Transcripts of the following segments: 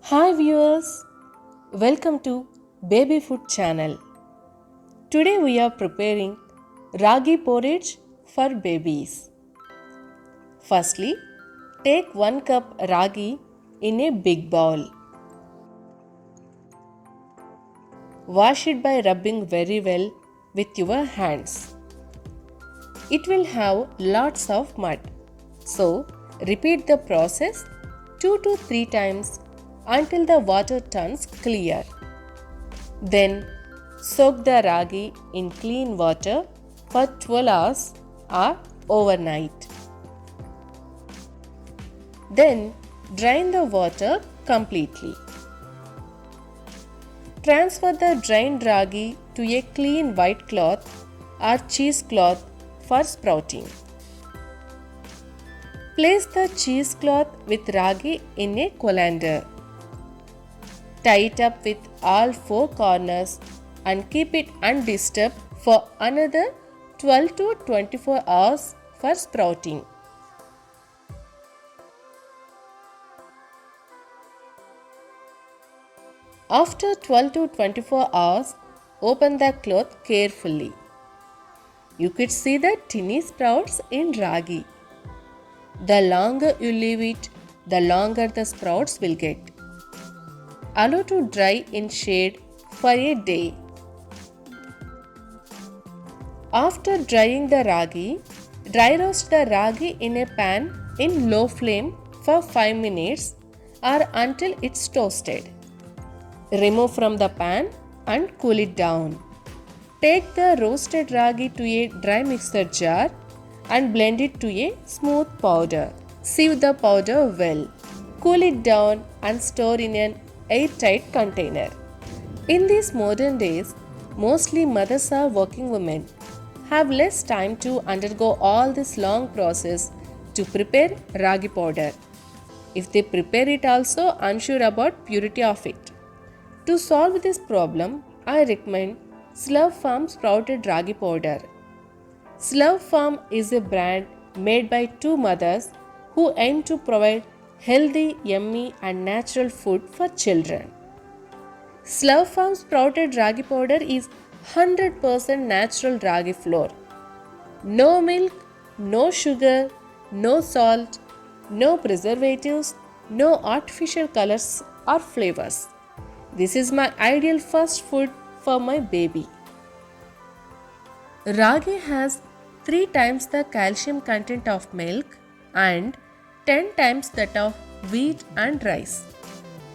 Hi viewers, welcome to Baby Food channel. Today we are preparing ragi porridge for babies. Firstly, take 1 cup ragi in a big bowl. Wash it by rubbing very well with your hands. It will have lots of mud. So, repeat the process 2 to 3 times until the water turns clear. Then, soak the ragi in clean water for 12 hours or overnight. Then, drain the water completely. Transfer the drained ragi to a clean white cloth or cheesecloth for sprouting. Place the cheesecloth with ragi in a colander. Tie it up with all 4 corners and keep it undisturbed for another 12 to 24 hours for sprouting. After 12 to 24 hours, open the cloth carefully. You could see the tiny sprouts in ragi. The longer you leave it, the longer the sprouts will get. Allow to dry in shade for a day. After drying the ragi, dry roast the ragi in a pan in low flame for 5 minutes or until it's toasted. Remove from the pan and cool it down. Take the roasted ragi to a dry mixer jar and blend it to a smooth powder. Sieve the powder well. Cool it down and store in an airtight container. In these modern days, mostly mothers or working women have less time to undergo all this long process to prepare ragi powder. If they prepare it also unsure about purity of it. To solve this problem, I recommend Slurp Farm Sprouted Ragi Powder. Slurp Farm is a brand made by 2 mothers who aim to provide healthy, yummy and natural food for children. Slurp Farm Sprouted Ragi Powder is 100% natural ragi flour. No milk, no sugar, no salt, no preservatives, no artificial colors or flavors. This is my ideal first food for my baby. Ragi has 3 times the calcium content of milk and 10 times that of wheat and rice.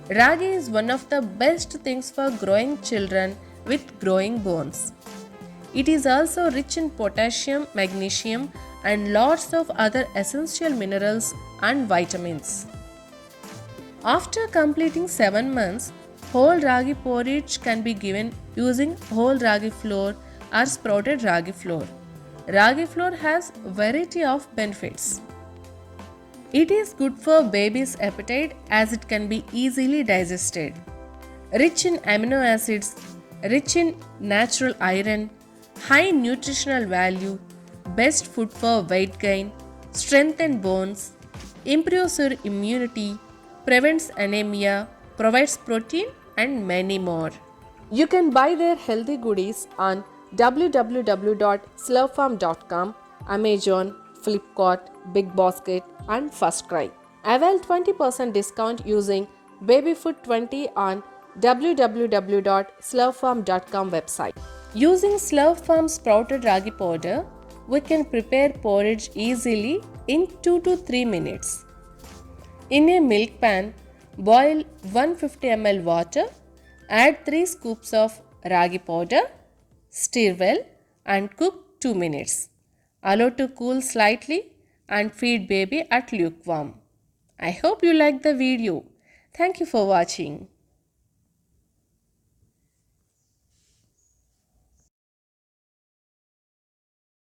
Ragi is one of the best things for growing children with growing bones. It is also rich in potassium, magnesium and lots of other essential minerals and vitamins. After completing 7 months, whole ragi porridge can be given using whole ragi flour or sprouted ragi flour. Ragi flour has variety of benefits. It is good for baby's appetite as it can be easily digested. Rich in amino acids, rich in natural iron, high nutritional value, best food for weight gain, strengthens bones, improves your immunity, prevents anemia, provides protein and many more. You can buy their healthy goodies on www.slurpfarm.com, Amazon, Flipkart, Big Basket and FirstCry. Avail 20% discount using babyfood20 on www.slurpfarm.com website. Using Slurp Farm sprouted ragi powder, we can prepare porridge easily in 2 to 3 minutes. In a milk pan, boil 150 ml water, add 3 scoops of ragi powder, stir well and cook 2 minutes. Allow to cool slightly and feed baby at lukewarm. I hope you liked the video. Thank you for watching.